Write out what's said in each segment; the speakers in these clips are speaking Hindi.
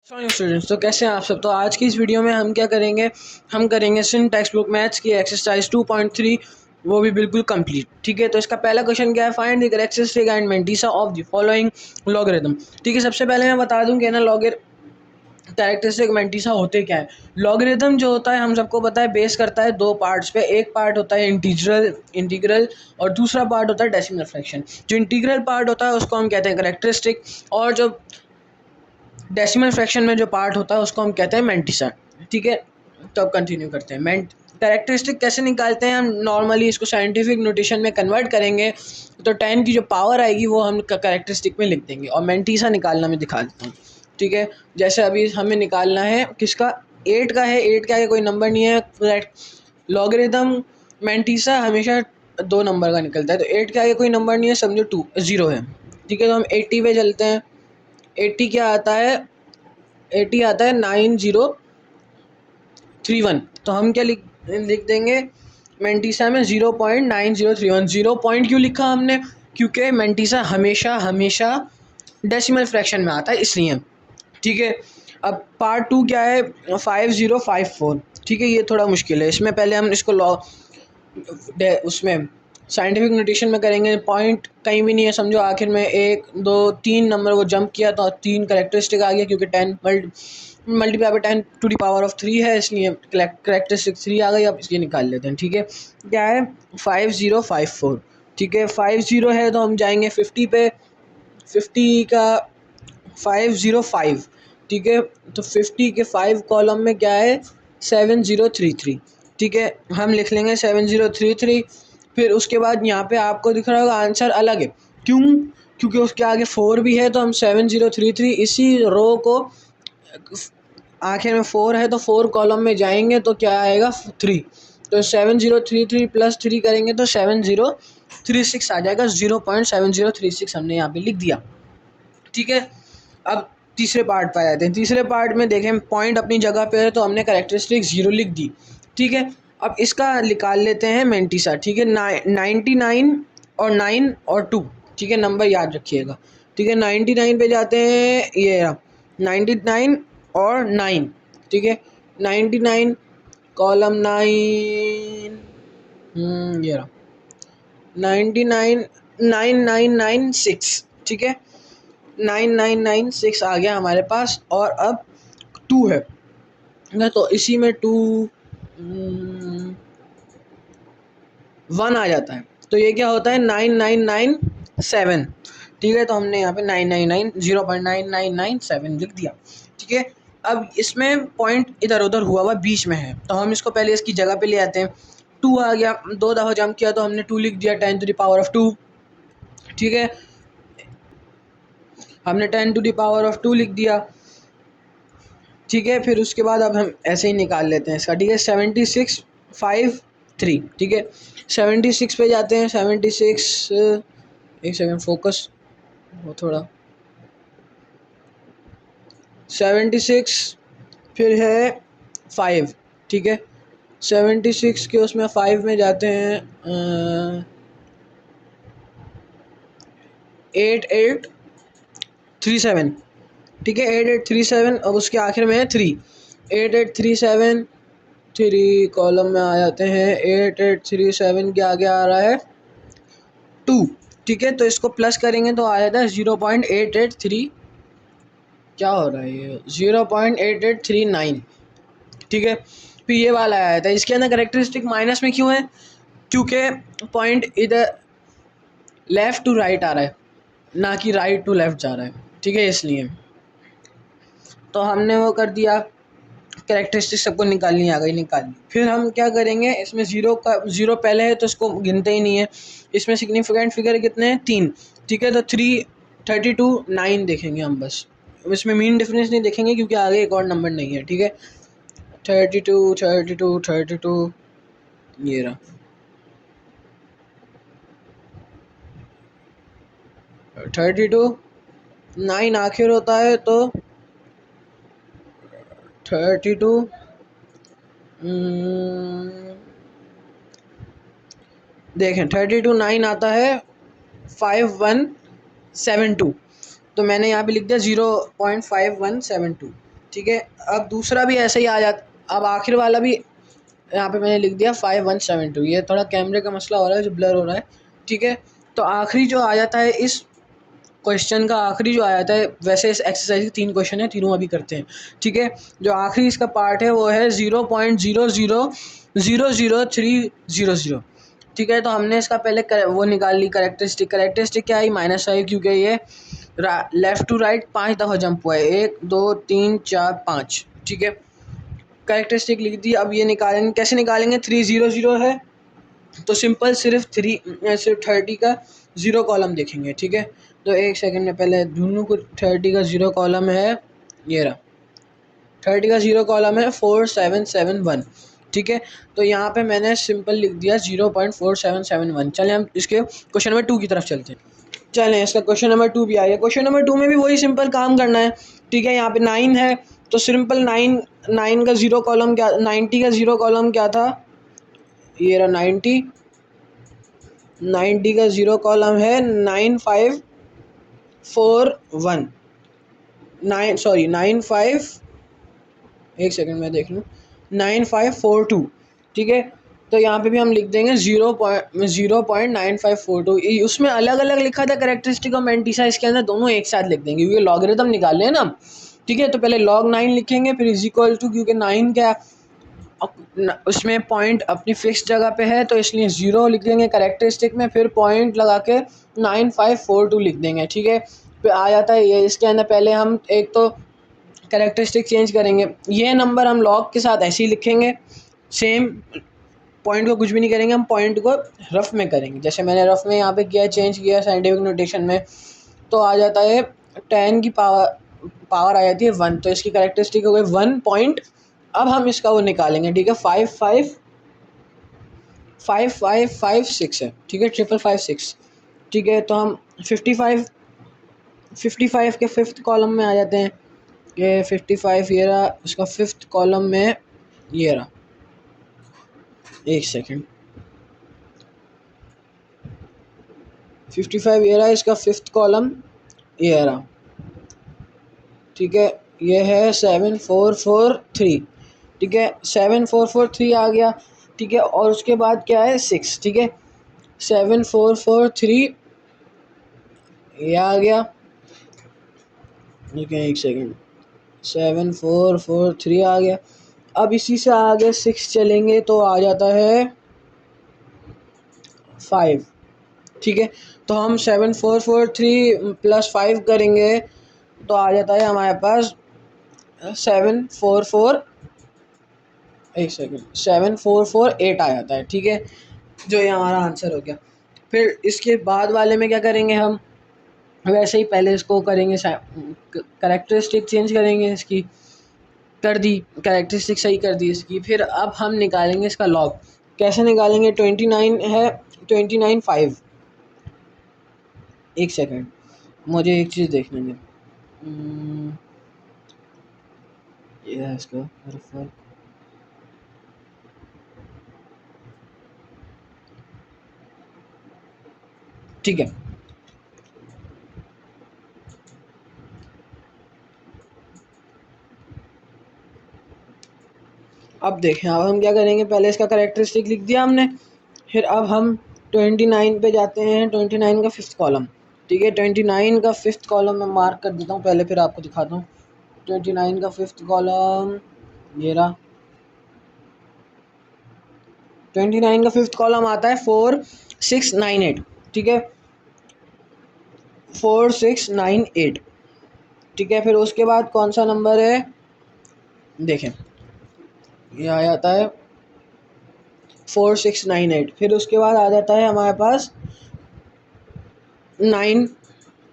स्टूडेंट्स, तो कैसे हैं आप सब। तो आज की इस वीडियो में हम क्या करेंगे, हम करेंगे सिन टेक्स्ट बुक मैथ्स की एक्सरसाइज 2.3, वो भी बिल्कुल कंप्लीट। ठीक है, तो इसका पहला क्वेश्चन क्या है, find the characteristic and mantissa of the following logarithm. ठीक है, सबसे पहले मैं बता दूं कि ना कैरेक्टरिस्टिक मेंटिसा होते क्या है। लॉगरिथम जो होता है हम सबको पता है बेस करता है दो पार्ट्स पे। एक पार्ट होता है इंटीग्रल और दूसरा पार्ट होता है डेसिमल फ्रैक्शन। जो इंटीग्रल पार्ट होता है उसको हम कहते हैं कैरेक्टरिस्टिक, और जो डेसिमल फ्रैक्शन में जो पार्ट होता है उसको हम कहते हैं मेंटिसा। ठीक है, तो अब कंटिन्यू करते हैं। कैरेक्टरिस्टिक कैसे निकालते हैं, हम नॉर्मली इसको साइंटिफिक नोटेशन में कन्वर्ट करेंगे तो 10 की जो पावर आएगी वो हम कैरेक्टरिस्टिक में लिख देंगे, और मेंटिसा निकालना मैं दिखा देता हूँ। ठीक है, जैसे अभी हमें निकालना है किसका, 8 का है। 8 का आगे कोई नंबर नहीं है, लॉगरिथम मेंटिसा हमेशा 2 नंबर का निकलता है, तो 8 के आगे कोई नंबर नहीं है, समझो 0 है। ठीक है, तो हम 80 पे चलते हैं। 80 क्या आता है, 80 आता है 9031। तो हम क्या लिख देंगे मेंटिसा में 0.9031। 0 पॉइंट क्यों लिखा हमने, क्योंकि मेंटिसा हमेशा हमेशा डेसिमल फ्रैक्शन में आता है, इसलिए। ठीक है, अब पार्ट 2 क्या है, 5054। ठीक है, ये थोड़ा मुश्किल है, इसमें पहले हम इसको उसमें साइंटिफिक नोटेशन में करेंगे। पॉइंट कहीं भी नहीं है, समझो आखिर में 1 2 3 नंबर वो जंप किया तो 3 करेक्टरिस्टिक आ गया, क्योंकि 10 मल्टीप्लाई पे 10 टू द पावर ऑफ 3 है, इसलिए करेक्टरिस्टिक 3 आ गई। अब इसलिए निकाल लेते हैं। ठीक है, क्या है 5054। ठीक है, 50 है तो हम जाएंगे 50 पे। 50 का 505। ठीक है, तो 50 के 5 कॉलम में क्या है 7033। ठीक है, हम लिख लेंगे 7033। फिर उसके बाद यहाँ पे आपको दिख रहा होगा आंसर अलग है, क्यों, क्योंकि उसके आगे 4 भी है, तो हम 7033 इसी रो को, आखिर में 4 है तो 4 कॉलम में जाएंगे तो क्या आएगा 3। तो 7033 प्लस 3 करेंगे तो 7036 आ जाएगा। 0.7036 हमने यहाँ पे लिख दिया। ठीक है, अब तीसरे पार्ट पर आते हैं। तीसरे पार्ट में देखें पॉइंट अपनी जगह पे है तो हमने कैरेक्टरिस्टिक 0 लिख दी। ठीक है, अब इसका निकाल लेते हैं मेंटिसा। ठीक है, 99 और 9 और 2। ठीक है, नंबर याद रखिएगा। ठीक है, 99 पे जाते हैं, ये 99 और 9। ठीक है, 99 कॉलम 9, ये रहा 99 9996। ठीक है, 9996 आ गया हमारे पास, और अब 2 है ना, तो इसी में 2 1 आ जाता है, तो ये क्या होता है 9997। ठीक है, तो हमने यहाँ पे 0.9997 लिख दिया। ठीक है, अब इसमें पॉइंट इधर उधर हुआ बीच में है, तो हम इसको पहले इसकी जगह पे ले आते हैं। 2 आ गया, 2 दफ़ा जंप किया तो हमने 2 लिख दिया, 10 टू द पावर ऑफ 2। ठीक है, हमने 10 टू द पावर ऑफ 2 लिख दिया। ठीक है, फिर उसके बाद अब हम ऐसे ही निकाल लेते हैं इसका। ठीक है, 7653। ठीक है, 76 पे जाते हैं। 76, एक सेकंड फोकस वो थोड़ा, 76 फिर है 5। ठीक है, 76 के उसमें 5 में जाते हैं, 8837। ठीक है, 8837, अब उसके आखिर में है 3। 8837 3 कॉलम में आ जाते हैं। 8837 के आगे आ रहा है 2। ठीक है, तो इसको प्लस करेंगे तो आ जाता है 0.883। क्या हो रहा है ये, 0.8839। ठीक है, फिर ये वाला आया था, इसके अंदर करेक्टरिस्टिक माइनस में क्यों है, क्योंकि पॉइंट इधर लेफ़्ट टू राइट आ रहा है, ना कि राइट टू लेफ़्ट जा रहा है। ठीक है, इसलिए तो हमने वो कर दिया, कैरेक्टरिस्टिक सबको निकालनी आ गई, निकाल ली। फिर हम क्या करेंगे, इसमें 0 पहले है तो इसको गिनते ही नहीं है। इसमें सिग्निफिकेंट फिगर कितने हैं, 3। ठीक है, तो 3 32 9 देखेंगे हम बस, इसमें मीन डिफरेंस नहीं देखेंगे क्योंकि आगे एक और नंबर नहीं है। ठीक है, 32 32 32, ये रहा 32। 9 आखिर होता है तो 32, देखें 32 9 आता है 5172। तो मैंने यहाँ पे लिख दिया 0.5172। ठीक है, अब दूसरा भी ऐसे ही आ जाता, अब आखिर वाला भी यहाँ पे मैंने लिख दिया 5172। ये थोड़ा कैमरे का मसला हो रहा है जो ब्लर हो रहा है। ठीक है, तो आखिरी जो आ जाता है इस क्वेश्चन का, आखिरी जो आ जाता है, वैसे इस एक्सरसाइज के 3 क्वेश्चन है, तीनों अभी करते हैं। ठीक है, जो आखिरी इसका पार्ट है वो है 0.00000300। ठीक है, तो हमने इसका पहले वो निकाल ली करेक्टरिस्टिक। करेक्टरिस्टिक क्या आई? -5, क्योंकि ये लेफ़्ट टू राइट 5 दफ़ा जंप हुआ है, 1 2 3 4 5। ठीक है, करेक्टरिस्टिक लिख दी। अब ये निकालेंगे, कैसे निकालेंगे? 300 है तो सिंपल सिर्फ 30 का 0 कॉलम देखेंगे। ठीक है, तो एक सेकंड में पहले ढूंढ लूँ कुछ। 30 का 0 कॉलम है, ये रहा। 30 का 0 कॉलम है 4771। ठीक है, तो यहाँ पे मैंने सिंपल लिख दिया 0.4771। चलें हम इसके क्वेश्चन नंबर 2 की तरफ चलते हैं। चलें, इसका क्वेश्चन नंबर 2 भी आ गया। क्वेश्चन नंबर 2 में भी वही सिंपल काम करना है। ठीक है, यहाँ पे 9 है तो सिंपल 9 का 0 कॉलम क्या, 90 का 0 कॉलम क्या था? ये रहा 90 का 0 कॉलम है 9541 95, एक सेकंड में देख लूँ, 9542। ठीक है, तो यहाँ पे भी हम लिख देंगे 0.9542। उसमें अलग अलग लिखा था करेक्टरिस्टिक और मैंटिसा, इसके अंदर दोनों एक साथ लिख देंगे क्योंकि लॉगरिथम निकाल हैं ना। ठीक है, तो पहले log 9 लिखेंगे, फिर इज इक्वल टू, क्योंकि 9 क्या उसमें पॉइंट अपनी फिक्स जगह पे है तो इसलिए 0 लिख देंगे करेक्टरिस्टिक में, फिर पॉइंट लगा के 9542 लिख देंगे। ठीक है, फिर आ जाता है ये। इसके अंदर पहले हम एक तो करेक्टरिस्टिक चेंज करेंगे, ये नंबर हम लॉग के साथ ऐसे ही लिखेंगे, सेम पॉइंट को कुछ भी नहीं करेंगे, हम पॉइंट को रफ में करेंगे। जैसे मैंने रफ में यहाँ पे किया, चेंज किया साइंटिफिक नोटेशन में, तो आ जाता है 10 की पावर आ जाती है 1, तो इसकी करेक्टरिस्टिक हो गई 1 पॉइंट। अब हम इसका वो निकालेंगे। ठीक है, 5556 है। ठीक है, 5556। ठीक है, तो हम 55 के 5th कॉलम में आ जाते हैं। ये 55 ये रहा, उसका 5th कॉलम में ये रहा, एक सेकंड, 55 ये रहा, इसका 5th कॉलम ये रहा। ठीक है, ये है 7443। ठीक है, 7443 आ गया। ठीक है, और उसके बाद क्या है 6। ठीक है, 7443 ये आ गया। ठीक है, एक सेकंड, 7443 आ गया। अब इसी से आगे 6 चलेंगे तो आ जाता है 5। ठीक है, तो हम 7443 + 5 करेंगे तो आ जाता है हमारे पास 744, एक सेकंड, 7448 आ जाता है। ठीक है, जो ये हमारा आंसर हो गया। फिर इसके बाद वाले में क्या करेंगे हम? वैसे ही पहले इसको करेंगे, करेक्टरिस्टिक चेंज करेंगे, इसकी कर दी, करेक्टरिस्टिक सही कर दी इसकी। फिर अब हम निकालेंगे इसका लॉग। कैसे निकालेंगे? 29 है, 29 5, एक सेकंड मुझे एक चीज़ देखने दें। ये है इसका फर्क। ठीक है, अब देखें, अब हम क्या करेंगे? पहले इसका करेक्टरिस्टिक लिख दिया हमने, फिर अब हम 29 पे जाते हैं, 29 का 5th कॉलम। ठीक है, 29 का 5th कॉलम मैं मार्क कर देता हूँ पहले, फिर आपको दिखाता हूँ। 29 का 5th कॉलम ये रहा। 29 का 5th कॉलम आता है 4698। ठीक है, 4698। ठीक है, फिर उसके बाद कौन सा नंबर है? देखें, ये आ जाता है 4698। फिर उसके बाद आ जाता है हमारे पास 9।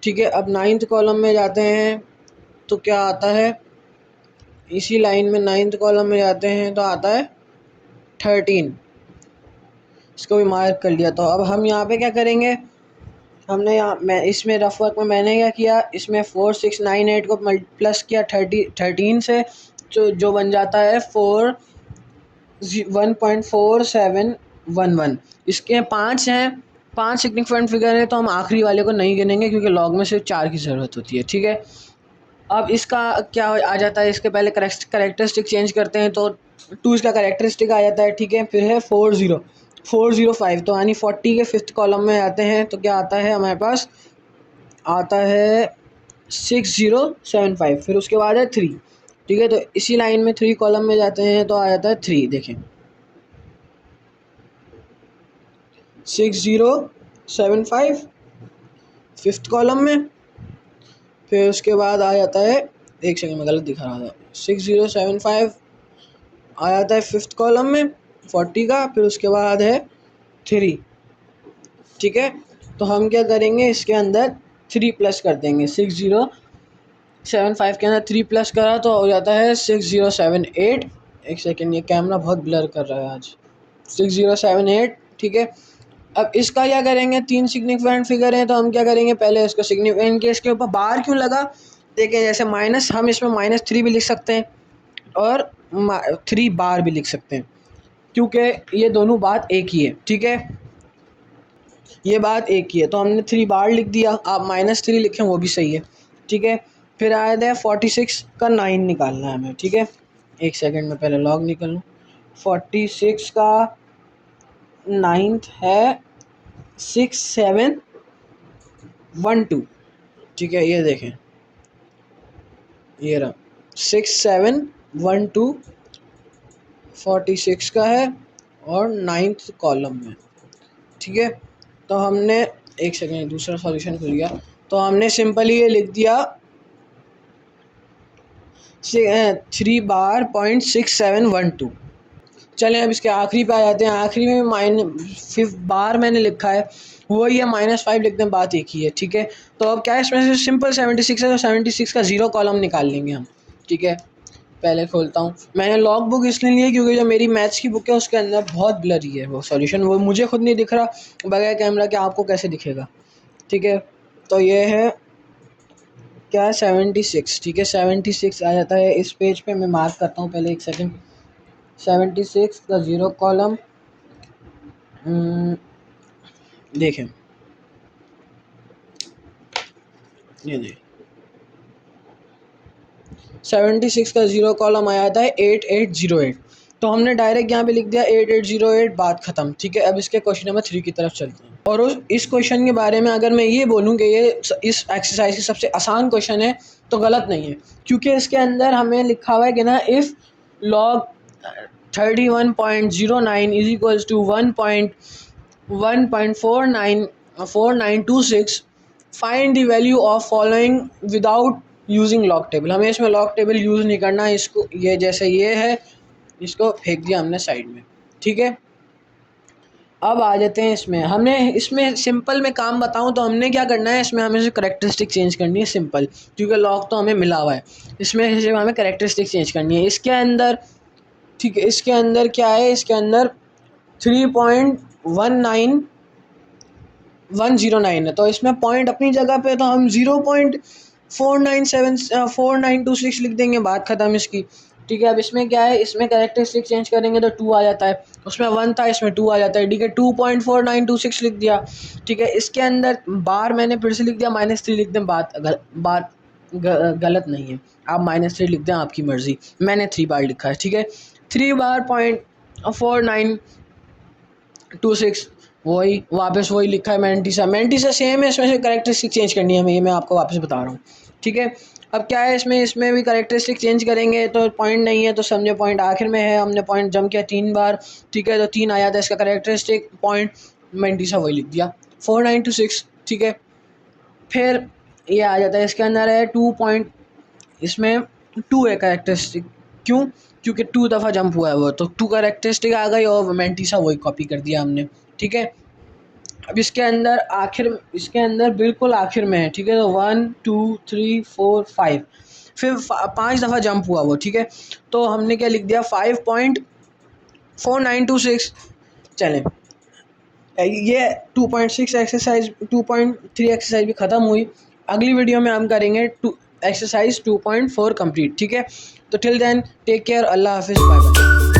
ठीक है, अब 9th कॉलम में जाते हैं तो क्या आता है? इसी लाइन में 9th कॉलम में जाते हैं तो आता है 13। इसको भी मार्क कर लिया। तो अब हम यहाँ पे क्या करेंगे? हमने यहाँ, मैं इसमें रफ वर्क में मैंने क्या किया, इसमें 4698 को प्लस किया 13 से, जो बन जाता है 1.4711। इसके 5 हैं, 5 सिग्निफिकेंट फिगर है, तो हम आखिरी वाले को नहीं गिनेंगे क्योंकि लॉग में सिर्फ 4 की ज़रूरत होती है। ठीक है, अब इसका क्या आ जाता है, इसके पहले करेक्टरिस्टिक चेंज करते हैं तो 2 इसका करेक्टरिस्टिक आ जाता है, ठीक है। फिर है 405, तो यानी 40 के 5th कॉलम में आते हैं तो क्या आता है हमारे पास, आता है 6075। फिर उसके बाद है 3, ठीक है। तो इसी लाइन में 3 कॉलम में जाते हैं तो आ जाता है 3, देखें 6075 5th कॉलम में। फिर उसके बाद आ जाता है, एक सेकंड में गलत दिखा रहा था, 6075 आ जाता है 5th कॉलम में 40 का। फिर उसके बाद है 3, ठीक है। तो हम क्या करेंगे, इसके अंदर 3 प्लस कर देंगे। 6075 के अंदर 3 प्लस करा तो हो जाता है 6078। एक सेकेंड, ये कैमरा बहुत ब्लर कर रहा है आज। 6078, ठीक है। अब इसका क्या करेंगे, 3 सिग्निफिकेंट फिगर हैं तो हम क्या करेंगे, पहले इसको सिग्निफिकेंट के इसके ऊपर बार क्यों लगा, देखिए जैसे माइनस, हम इसमें -3 भी लिख सकते हैं और 3 बार भी लिख सकते हैं, क्योंकि ये दोनों बात एक ही है, ठीक है। ये बात एक ही है तो हमने 3 बार लिख दिया। आप -3 लिखें वो भी सही है, ठीक है। फिर आया था 46 का 9 निकालना है हमें, ठीक है। एक सेकंड में पहले लॉग निकल लूँ। 46 का 9th है 6712, ठीक है। ये देखें, ये रहा 6712, 46 का है और 9th कॉलम में, ठीक है। तो हमने, एक सेकेंड, दूसरा सॉल्यूशन खुल गया। तो हमने सिंपली ये लिख दिया 3 बार 0.6712। चलें अब इसके आखिरी पे आ जाते हैं। आखिरी में -5 बार मैंने लिखा है, वही है -5 लिखते हैं, बात एक ही है, ठीक है। तो अब क्या है, इसमें से सिंपल 76 है तो 76 का 0 कॉलम निकाल लेंगे हम, ठीक है। पहले खोलता हूँ, मैंने लॉग बुक इसलिए ली है क्योंकि जो मेरी मैथ्स की बुक है उसके अंदर बहुत ब्लरी है वो सॉल्यूशन, वो मुझे खुद नहीं दिख रहा, बगैर कैमरा के आपको कैसे दिखेगा, ठीक है। तो ये है क्या, 76, ठीक है। 76 आ जाता है इस पेज पे, मैं मार्क करता हूँ पहले, एक सेकंड। 76 का 0 कॉलम, देखें ये देखें 76 का 0 कॉलम आया था 8808। तो हमने डायरेक्ट यहाँ पे लिख दिया 8808, बात ख़त्म, ठीक है। अब इसके क्वेश्चन नंबर 3 की तरफ चलते हैं। और इस क्वेश्चन के बारे में अगर मैं ये बोलूँ कि ये इस एक्सरसाइज की सबसे आसान क्वेश्चन है तो गलत नहीं है, क्योंकि इसके अंदर हमें लिखा हुआ है कि ना, if log 31.09 is equals to 1.4926, find the value of following without using log table. हमें इसमें लॉग टेबल यूज़ नहीं करना, इसको ये जैसे ये है इसको फेंक दिया हमने साइड में, ठीक है। अब आ जाते हैं इसमें, हमने इसमें सिंपल में काम बताऊं तो हमने क्या करना है, इसमें हमें करेक्टरिस्टिक चेंज करनी है सिंपल, क्योंकि लॉग तो हमें मिला हुआ है, इसमें सिर्फ हमें करेक्टरिस्टिक चेंज करनी है इसके अंदर, ठीक है। इसके अंदर क्या है, इसके अंदर 3.19109 है, तो इसमें पॉइंट अपनी जगह पे, तो हम 0.4926 लिख देंगे, बात ख़त्म इसकी, ठीक है। अब इसमें क्या है, इसमें कैरेक्टरिस्टिक चेंज करेंगे तो 2 आ जाता है, उसमें 1 था इसमें 2 आ जाता है, ठीक है। 2.4926 लिख दिया, ठीक है। इसके अंदर बार मैंने फिर से लिख दिया, -3 लिख दें, बात गलत नहीं है, आप -3 लिख दें, आपकी मर्ज़ी। मैंने 3 बार लिखा है, ठीक है। 3 बार 0.4926, वही वापस वही लिखा है। मैंटीसा सेम है, इसमें से कैरेक्टरिस्टिक चेंज करनी है हमें, ये मैं आपको वापस बता रहा हूँ, ठीक है। अब क्या है, इसमें भी कैरेक्टरिस्टिक चेंज करेंगे तो पॉइंट नहीं है तो समझे पॉइंट आखिर में है, हमने पॉइंट जम किया 3 बार, ठीक है। तो 3 आ जाता है इसका कैरेक्टरिस्टिक पॉइंट, मैंटीसा वही लिख दिया 4926, ठीक है। फिर ये आ जाता है, इसके अंदर है 2 पॉइंट, इसमें 2 है कैरेक्टरिस्टिक, क्यों, क्योंकि 2 दफ़ा जंप हुआ है वो, तो 2 कैरेक्टरिस्टिक आ गई और मैंटीसा वही कॉपी कर दिया हमने, ठीक है। अब इसके अंदर बिल्कुल आखिर में है, ठीक है। तो 1 2 3 4 5, फिर 5 दफ़ा जंप हुआ वो, ठीक है। तो हमने क्या लिख दिया, 5.4926। चलें, ये 2.6 एक्सरसाइज, 2.3 एक्सरसाइज भी ख़त्म हुई। अगली वीडियो में हम करेंगे एक्सरसाइज 2.4 कंप्लीट, ठीक है। तो टिल देन टेक केयर, अल्लाह हाफिज़, बाय बाय।